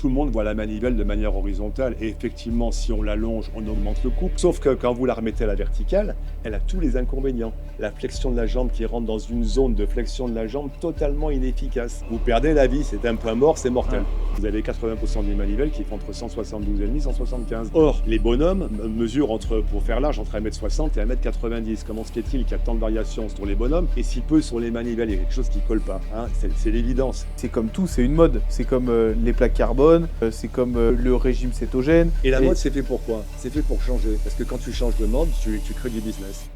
tout le monde voit la manivelle de manière horizontale. Et effectivement, si on l'allonge, on augmente le couple. Sauf que quand vous la remettez à la verticale, elle a tous les inconvénients. La flexion de la jambe qui rentre dans une zone de flexion de la jambe totalement inefficace. Vous perdez la vie, c'est un point mort, c'est mortel. Vous avez 80% des manivelles qui font entre 172,5 et 175. Or, les bonhommes mesurent pour faire large entre 1m60 et 1m90. Comment se fait-il qu'il y a tant de variations sur les bonhommes et si peu sur les manivelles? Il y a quelque chose qui ne colle pas. Hein, c'est l'évidence. C'est comme tout, c'est une mode. C'est comme les plaques carbone, c'est comme le régime cétogène. Et la mode, c'est fait pour quoi? C'est fait pour changer. Parce que quand tu changes de mode, tu crées du business.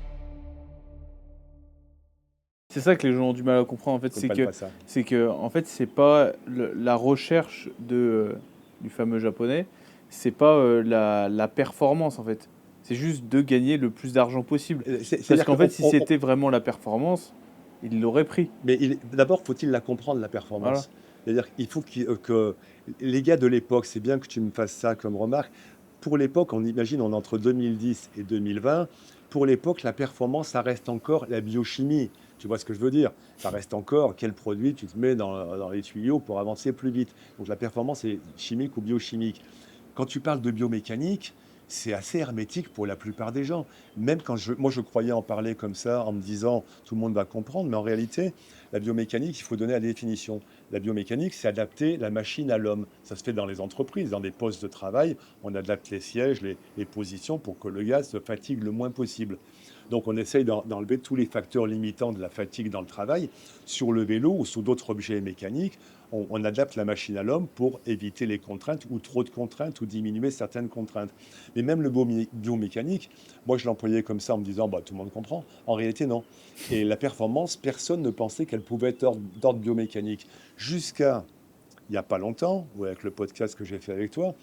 C'est ça que les gens ont du mal à comprendre en fait, c'est que en fait c'est pas la recherche du fameux japonais, c'est pas la performance en fait, c'est juste de gagner le plus d'argent possible. Parce qu'en fait si c'était vraiment la performance, il l'aurait pris. Mais d'abord faut-il la comprendre, la performance. Voilà. C'est-à-dire qu'il faut que les gars de l'époque, c'est bien que tu me fasses ça comme remarque. Pour l'époque, on est entre 2010 et 2020. Pour l'époque, la performance, ça reste encore la biochimie. Tu vois ce que je veux dire? Ça reste encore quel produit tu te mets dans les tuyaux pour avancer plus vite. Donc la performance est chimique ou biochimique. Quand tu parles de biomécanique, c'est assez hermétique pour la plupart des gens. Même quand moi je croyais en parler comme ça, en me disant tout le monde va comprendre, mais en réalité, la biomécanique, il faut donner la définition. La biomécanique, c'est adapter la machine à l'homme. Ça se fait dans les entreprises, dans des postes de travail, on adapte les sièges, les positions pour que le gars se fatigue le moins possible. Donc on essaye d'enlever tous les facteurs limitants de la fatigue dans le travail. Sur le vélo ou sur d'autres objets mécaniques, on adapte la machine à l'homme pour éviter les contraintes ou trop de contraintes ou diminuer certaines contraintes. Mais même le biomécanique, moi je l'employais comme ça en me disant tout le monde comprend. En réalité non. Et la performance, personne ne pensait qu'elle pouvait être d'ordre biomécanique. Jusqu'à il n'y a pas longtemps, ou avec le podcast que j'ai fait avec toi,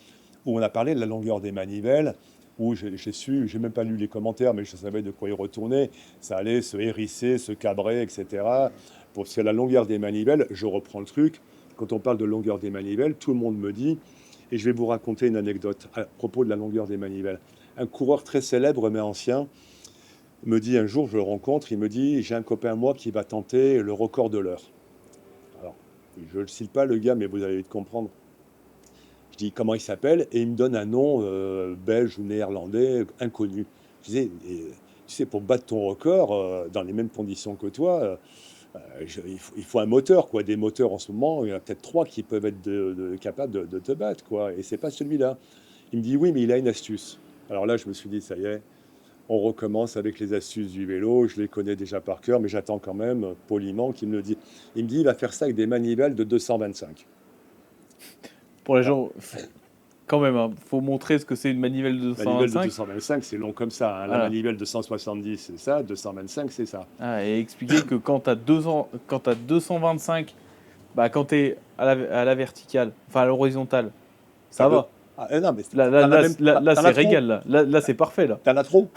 où on a parlé de la longueur des manivelles, où j'ai même pas lu les commentaires, mais je savais de quoi il retournait. Ça allait se hérisser, se cabrer, etc. Pour la longueur des manivelles, je reprends le truc. Quand on parle de longueur des manivelles, tout le monde me dit, et je vais vous raconter une anecdote à propos de la longueur des manivelles. Un coureur très célèbre, mais ancien, me dit un jour, je le rencontre, il me dit, j'ai un copain à moi qui va tenter le record de l'heure. Alors, je ne le cite pas le gars, mais vous allez vite comprendre. Je dis comment il s'appelle et il me donne un nom belge ou néerlandais inconnu. Je disais, tu sais, pour battre ton record dans les mêmes conditions que toi, il faut un moteur, quoi. Des moteurs en ce moment, il y en a peut-être 3 qui peuvent être capables de te battre, quoi. Et c'est pas celui-là. Il me dit oui, mais il a une astuce. Alors là, je me suis dit, ça y est, on recommence avec les astuces du vélo. Je les connais déjà par cœur, mais j'attends quand même poliment qu'il me le dise. Il me dit, il va faire ça avec des manivelles de 225. Pour les gens, quand même, faut montrer ce que c'est une manivelle de 225. La manivelle de 225, c'est long comme ça. Hein. Voilà. La manivelle de 170, c'est ça. 225, c'est ça. Et expliquer que quand tu as 225, quand tu es à la verticale, enfin à l'horizontale, ça va. Non, mais là c'est régal. Là c'est parfait. Là. T'en as trop.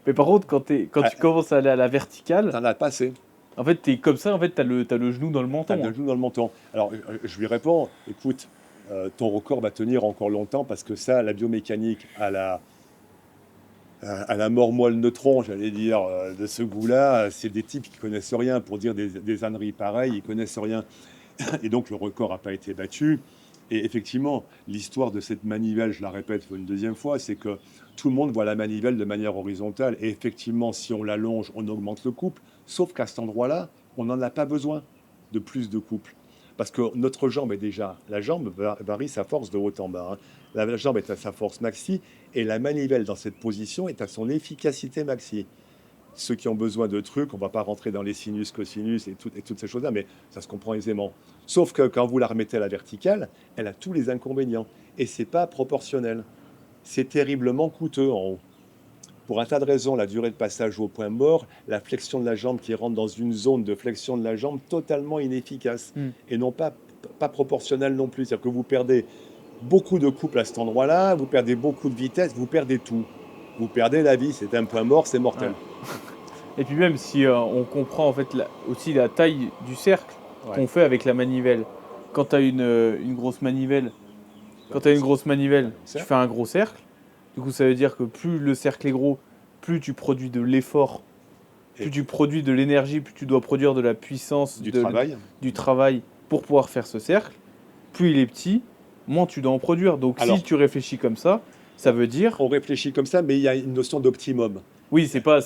Mais par contre, quand tu commences à aller à la verticale, t'en as pas assez. En fait, tu es comme ça, en fait, tu as le genou dans le menton. Le genou dans le menton. Alors, je lui réponds, écoute, ton record va tenir encore longtemps parce que ça, la biomécanique à la mort-moelle neutron, j'allais dire, de ce goût-là, c'est des types qui connaissent rien. Pour dire des âneries pareilles, ils connaissent rien. Et donc, le record n'a pas été battu. Et effectivement, l'histoire de cette manivelle, je la répète une deuxième fois, c'est que tout le monde voit la manivelle de manière horizontale. Et effectivement, si on l'allonge, on augmente le couple. Sauf qu'à cet endroit-là, on n'en a pas besoin de plus de couple. Parce que notre jambe est déjà... La jambe varie sa force de haut en bas. Hein. La jambe est à sa force maxi et la manivelle dans cette position est à son efficacité maxi. Ceux qui ont besoin de trucs, on ne va pas rentrer dans les sinus, cosinus et toutes ces choses-là, mais ça se comprend aisément. Sauf que quand vous la remettez à la verticale, elle a tous les inconvénients. Et ce n'est pas proportionnel. C'est terriblement coûteux en haut. Pour un tas de raisons, la durée de passage au point mort, la flexion de la jambe qui rentre dans une zone de flexion de la jambe totalement inefficace et non pas proportionnelle non plus. C'est-à-dire que vous perdez beaucoup de couple à cet endroit-là, vous perdez beaucoup de vitesse, vous perdez tout. Vous perdez la vie, c'est un point mort, c'est mortel. Et puis même si on comprend en fait aussi la taille du cercle qu'on fait avec la manivelle. Quand tu as une grosse manivelle, tu fais un gros cercle. Du coup, ça veut dire que plus le cercle est gros, plus tu produis de l'effort, plus tu produis de l'énergie, plus tu dois produire de la puissance, du travail pour pouvoir faire ce cercle. Plus il est petit, moins tu dois en produire. Donc Alors, si tu réfléchis comme ça veut dire... on réfléchit comme ça, mais il y a une notion d'optimum. Oui, c'est pas...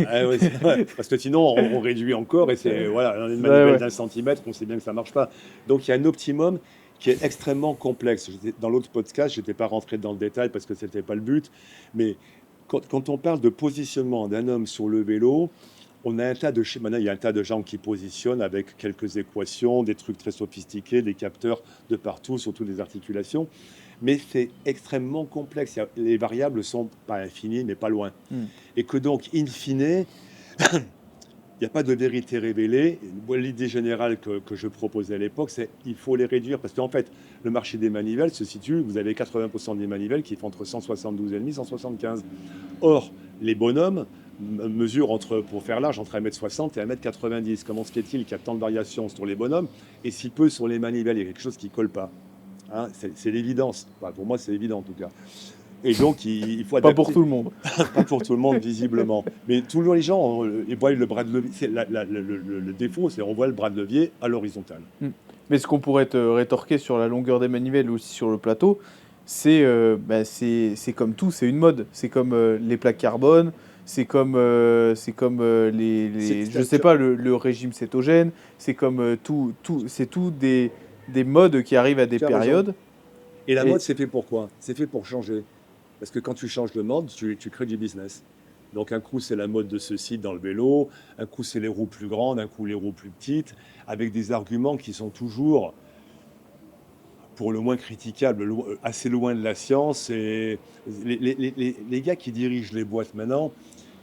Ah oui, ouais, parce que sinon, on réduit encore et c'est voilà, une Ouais, manivelle ouais. d'1 centimètre, on sait bien que ça marche pas. Donc il y a un optimum qui est extrêmement complexe. Dans l'autre podcast, je n'étais pas rentré dans le détail parce que ce n'était pas le but, mais quand on parle de positionnement d'un homme sur le vélo, on a un tas de maintenant, il y a un tas de gens qui positionnent avec quelques équations, des trucs très sophistiqués, des capteurs de partout, surtout des articulations. Mais c'est extrêmement complexe. Les variables sont pas infinies, mais pas loin. Et que donc, in fine, il n'y a pas de vérité révélée. L'idée générale que je proposais à l'époque, c'est qu'il faut les réduire. Parce qu'en fait, le marché des manivelles se situe, vous avez 80% des manivelles qui font entre 172,5 et 175. Or, les bonhommes mesurent, pour faire large, entre 1m60 et 1m90. Comment se fait-il qu'il y a tant de variations sur les bonhommes et si peu sur les manivelles? Il y a quelque chose qui ne colle pas. Hein, c'est l'évidence. Enfin, pour moi, c'est évident en tout cas. Et donc, il faut adapter. Pas pour tout le monde. Pas pour tout le monde, visiblement. Mais toujours les gens, ils voient le bras de levier. Le défaut, c'est qu'on voit le bras de levier à l'horizontale. Mais ce qu'on pourrait te rétorquer sur la longueur des manivelles ou aussi sur le plateau, c'est comme tout, c'est une mode. C'est comme les plaques carbone, c'est comme je sais pas, le régime cétogène, c'est comme c'est tout des modes qui arrivent à des Tu as raison. périodes. Et la mode, c'est fait pour quoi? C'est fait pour changer. Parce que quand tu changes de mode, tu crées du business. Donc un coup, c'est la mode de ceci dans le vélo, un coup, c'est les roues plus grandes, un coup, les roues plus petites, avec des arguments qui sont toujours, pour le moins critiquables, assez loin de la science. Et les gars qui dirigent les boîtes maintenant,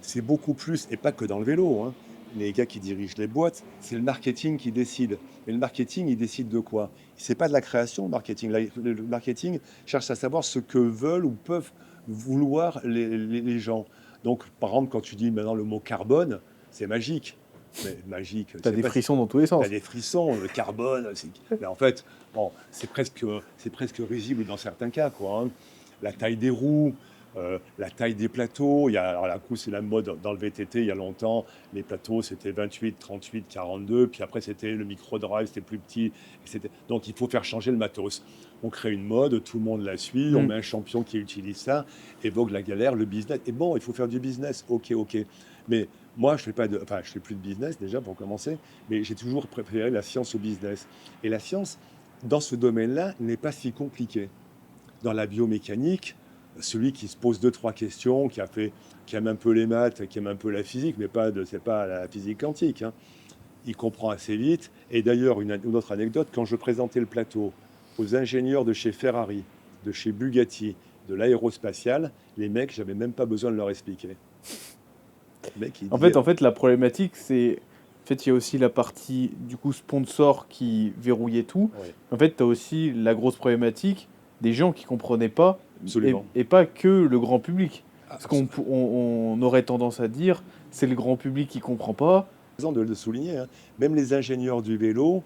c'est beaucoup plus, et pas que dans le vélo, hein. Les gars qui dirigent les boîtes, c'est le marketing qui décide. Et le marketing, il décide de quoi? C'est pas de la création, le marketing. Le marketing cherche à savoir ce que veulent ou peuvent vouloir les gens. Donc, par exemple, quand tu dis maintenant le mot carbone, c'est magique. Mais magique. T'as des frissons dans tous les sens. T'as des frissons, le carbone. Mais en fait, bon, c'est presque risible dans certains cas, quoi, hein. La taille des roues, la taille des plateaux. Alors, là, coup, c'est la mode dans le VTT il y a longtemps. Les plateaux, c'était 28, 38, 42. Puis après, c'était le micro-drive, c'était plus petit. Donc, il faut faire changer le matos. On crée une mode, tout le monde la suit. On met un champion qui utilise ça. Évoque la galère, le business. Et bon, il faut faire du business. OK. Mais moi, je fais plus de business déjà pour commencer. Mais j'ai toujours préféré la science au business. Et la science, dans ce domaine-là, n'est pas si compliquée. Dans la biomécanique, celui qui se pose 2-3 questions, qui aime un peu les maths, qui aime un peu la physique, mais c'est pas la physique quantique, hein, il comprend assez vite. Et d'ailleurs, une autre anecdote, quand je présentais le plateau aux ingénieurs de chez Ferrari, de chez Bugatti, de l'aérospatiale, les mecs, j'avais même pas besoin de leur expliquer. En fait, la problématique, c'est... En fait, il y a aussi la partie, du coup, sponsor qui verrouillait tout. Oui. En fait, tu as aussi la grosse problématique des gens qui ne comprenaient pas, et pas que le grand public. Parce qu'on aurait tendance à dire, c'est le grand public qui ne comprend pas. De le souligner, hein. Même les ingénieurs du vélo,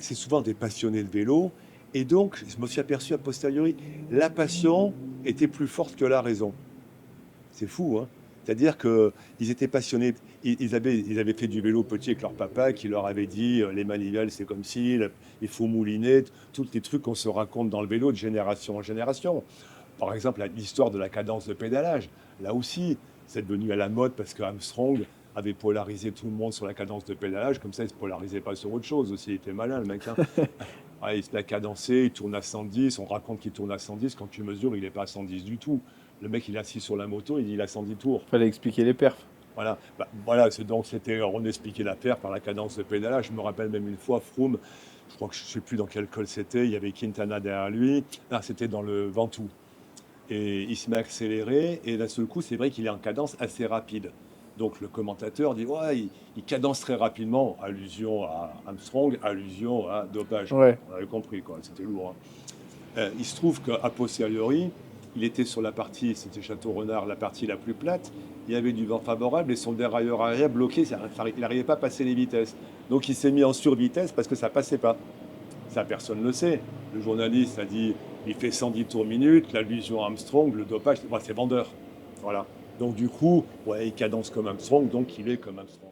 c'est souvent des passionnés de vélo. Et donc, je me suis aperçu a posteriori, la passion était plus forte que la raison. C'est fou, hein. C'est-à-dire qu'ils étaient passionnés, ils avaient fait du vélo petit avec leur papa qui leur avait dit les manivelles c'est comme si, il faut mouliner, tous les trucs qu'on se raconte dans le vélo de génération en génération. Par exemple, l'histoire de la cadence de pédalage, là aussi, c'est devenu à la mode parce que Armstrong avait polarisé tout le monde sur la cadence de pédalage, comme ça il ne se polarisait pas sur autre chose aussi, il était malin le mec, hein. Ouais, il se l'a cadencé, il tourne à 110, on raconte qu'il tourne à 110, quand tu mesures, il n'est pas à 110 du tout. Le mec, il est assis sur la moto, il dit il a 110 tours. Fallait expliquer les perfs. Voilà, on expliquait la perf par la cadence de pédalage. Je me rappelle même une fois, Froome, je crois que je ne sais plus dans quel col c'était, il y avait Quintana derrière lui. C'était dans le Ventoux. Et il se met à accélérer, et d'un seul coup, c'est vrai qu'il est en cadence assez rapide. Donc le commentateur dit ouais, il cadence très rapidement, allusion à Armstrong, allusion à dopage. Ouais. On avait compris, quoi, c'était lourd, hein. Il se trouve qu'à posteriori, il était sur la partie, c'était Château-Renard, la partie la plus plate. Il y avait du vent favorable et son dérailleur arrière bloqué, il n'arrivait pas à passer les vitesses. Donc il s'est mis en survitesse parce que ça passait pas. Ça, personne ne le sait. Le journaliste a dit, il fait 110 tours minute, l'allusion à Armstrong, le dopage, c'est vendeur. Voilà. Donc du coup, ouais, il cadence comme Armstrong, donc il est comme Armstrong.